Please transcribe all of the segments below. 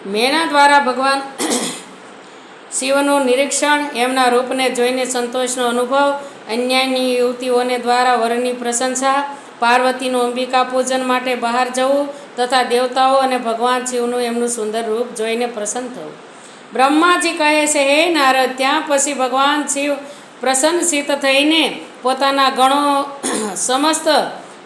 મેના દ્વારા ભગવાન શિવનું નિરીક્ષણ, એમના રૂપને જોઈને સંતોષનો અનુભવ, અન્યાયની યુવતીઓને દ્વારા વરની પ્રશંસા, પાર્વતીનું અંબિકા પૂજન માટે બહાર જવું તથા દેવતાઓ અને ભગવાન શિવનું એમનું સુંદર રૂપ જોઈને પ્રસન્ન થવું. બ્રહ્માજી કહે છે, હે નારદ, ત્યાં પછી ભગવાન શિવ પ્રસન્નચિત્ત થઈને પોતાના ગણો સમસ્ત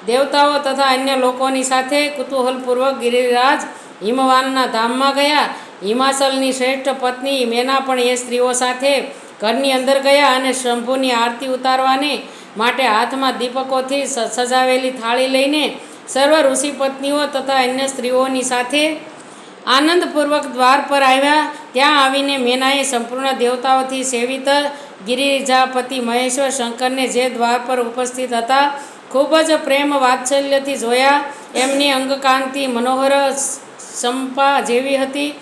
દેવતાઓ તથા અન્ય લોકોની સાથે કુતૂહલપૂર્વક ગિરિરાજ હિમવાનના ધામમાં ગયા. હિમાચલની શ્રેષ્ઠ પત્ની મેના પણ એ સ્ત્રીઓ સાથે ઘરની અંદર ગયા અને શંભુની આરતી ઉતારવાને માટે હાથમાં દીપકોથી સજાવેલી થાળી લઈને સર્વ ઋષિપત્નીઓ તથા અન્ય સ્ત્રીઓની સાથે આનંદપૂર્વક દ્વાર પર આવ્યા. ત્યાં આવીને મેનાએ સંપૂર્ણ દેવતાઓથી સેવિત ગિરિજાપતિ મહેશ્વર શંકરને જે દ્વાર પર ઉપસ્થિત હતા ખૂબ જ પ્રેમ વાત્સલ્યથી જોયા. એમની અંગકાંતિ મનોહર ચંપા જેવી હતી.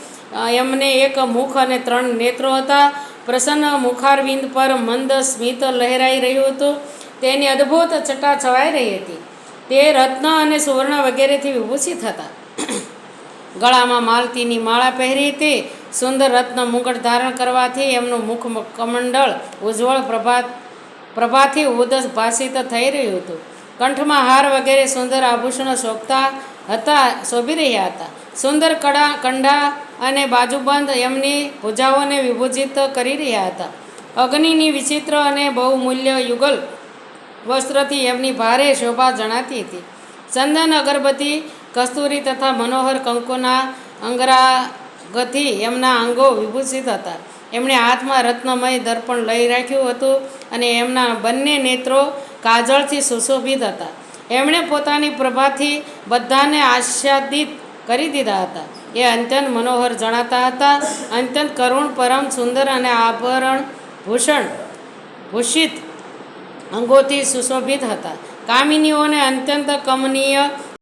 એમને એક મુખ અને 3 નેત્રો હતા. પ્રસન્ન મુખારવિંદ પર મંદ સ્મિત લહેરાઈ રહ્યું હતું. તેની અદ્ભુત છટા છવાઈ રહી હતી. તે રત્ન અને સુવર્ણ વગેરેથી વિભૂષિત હતા. ગળામાં માલતીની માળા પહેરી હતી. સુંદર રત્ન મુગટ ધારણ કરવાથી એમનું મુખ કમંડળ ઉજ્જવળ પ્રભાથી ઉદ્ભાસિત થઈ રહ્યું હતું. કંઠમાં હાર વગેરે સુંદર આભૂષણો શોભી રહ્યા હતા. સુંદર કંડા અને બાજુબંધ એમની ભુજાઓને વિભૂષિત કરી રહ્યા હતા. અગ્નિની વિચિત્ર અને બહુમૂલ્ય યુગલ વસ્ત્રથી એમની ભારે શોભા જણાતી હતી. ચંદન, અગરબત્તી, કસ્તુરી તથા મનોહર કંકુના અંગરાગથી એમના અંગો વિભૂષિત હતા. એમણે હાથમાં રત્નમય દર્પણ લઈ રાખ્યું હતું અને એમના બંને નેત્રો કાજળથી સુશોભિત હતા. એમણે પોતાની પ્રભાથી બધાને આચ્છાદિત કરી દીધા હતા. એ અત્યંત મનોહર જણાતા હતા. અત્યંત કરુણ, પરમ સુંદર અને આભરણ ભૂષિત અંગોથી સુશોભિત હતા. કામિનીઓને અત્યંત કમનીય